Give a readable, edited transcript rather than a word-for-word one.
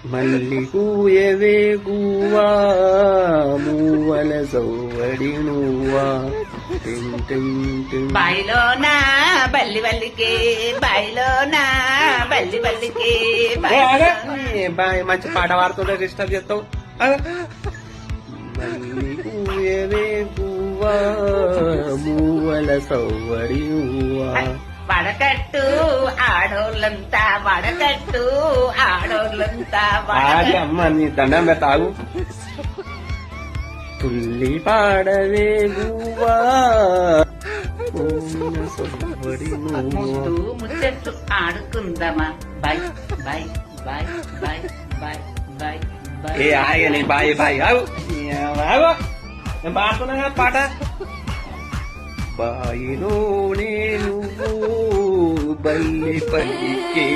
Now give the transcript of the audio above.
మల్లి కూయవే గువ్వా మూవల సౌవడి నువ్వా బాయిలోనా బల్లి బల్లికే బాయిలోనా బల్లి బల్లికే బాయ్ మంచి పాట పాడుతుంటే డిస్టర్బ్ చేస్తావు మల్లి కూయవే గువ్వా మూవల సౌవడి నువ్వా వడకట్టు ఆడోళ్ళంతా వడకట్టు ఆడోళ్ళంతా ఆడి అమ్మ నీ దండం పెడతాగు తుల్లి పాడవే గువ్వా ముద్దు ముచ్చట్టు ఆడుకుందామా bye bye bye bye bye bye ఏ ఆగని బాయ్ బాయ్ ఆగు నేను పాడుతున్నా కదా పాట బాయిలో నేను బల్లి పల్లికే